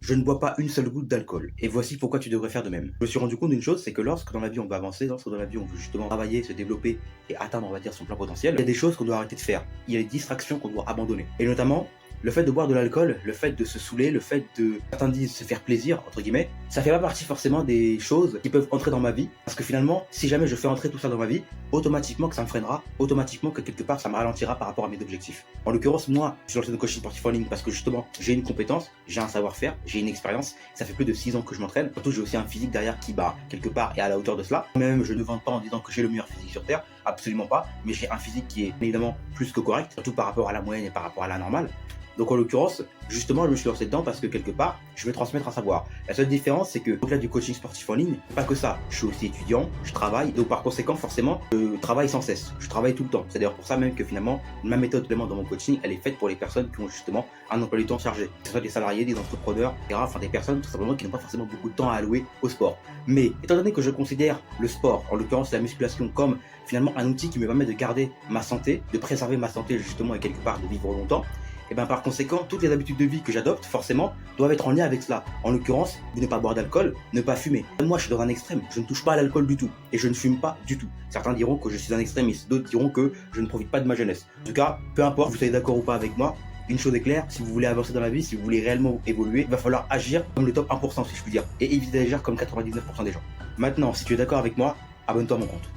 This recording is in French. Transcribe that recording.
je ne bois pas une seule goutte d'alcool. Et voici pourquoi tu devrais faire de même. Je me suis rendu compte d'une chose, c'est que lorsque dans la vie on veut avancer, lorsque dans la vie on veut justement travailler, se développer et atteindre, on va dire, son plein potentiel, il y a des choses qu'on doit arrêter de faire. Il y a des distractions qu'on doit abandonner. Et notamment, le fait de boire de l'alcool, le fait de se saouler, le fait de, certains disent se faire plaisir, entre guillemets, ça fait pas partie forcément des choses qui peuvent entrer dans ma vie. Parce que finalement, si jamais je fais entrer tout ça dans ma vie, automatiquement que ça me freinera, automatiquement que quelque part ça me ralentira par rapport à mes objectifs. En l'occurrence, moi, je suis dans le coaching sportif en ligne parce que justement, j'ai une compétence, j'ai un savoir-faire, j'ai une expérience. Ça fait plus de 6 ans que je m'entraîne. Surtout, j'ai aussi un physique derrière qui, quelque part, est à la hauteur de cela. Même, je ne vante pas en disant que j'ai le meilleur physique sur Terre, absolument pas. Mais j'ai un physique qui est évidemment plus que correct, surtout par rapport à la moyenne et par rapport à la normale. Donc en l'occurrence, justement, je me suis lancé dedans parce que quelque part, je vais transmettre un savoir. La seule différence, c'est que au-delà du coaching sportif en ligne, pas que ça, je suis aussi étudiant, je travaille, donc par conséquent, forcément, je travaille sans cesse, je travaille tout le temps. C'est d'ailleurs pour ça même que finalement, ma méthode vraiment dans mon coaching, elle est faite pour les personnes qui ont justement un emploi du temps chargé. Que ce soit des salariés, des entrepreneurs, etc. Enfin des personnes tout simplement qui n'ont pas forcément beaucoup de temps à allouer au sport. Mais étant donné que je considère le sport, en l'occurrence la musculation, comme finalement un outil qui me permet de garder ma santé, de préserver ma santé justement et quelque part de vivre longtemps, et bien par conséquent, toutes les habitudes de vie que j'adopte, forcément, doivent être en lien avec cela. En l'occurrence, ne pas boire d'alcool, ne pas fumer. Moi, je suis dans un extrême, je ne touche pas à l'alcool du tout, et je ne fume pas du tout. Certains diront que je suis un extrémiste, d'autres diront que je ne profite pas de ma jeunesse. En tout cas, peu importe, vous soyez d'accord ou pas avec moi, une chose est claire, si vous voulez avancer dans la vie, si vous voulez réellement évoluer, il va falloir agir comme le top 1% si je puis dire, et éviter d'agir comme 99% des gens. Maintenant, si tu es d'accord avec moi, abonne-toi à mon compte.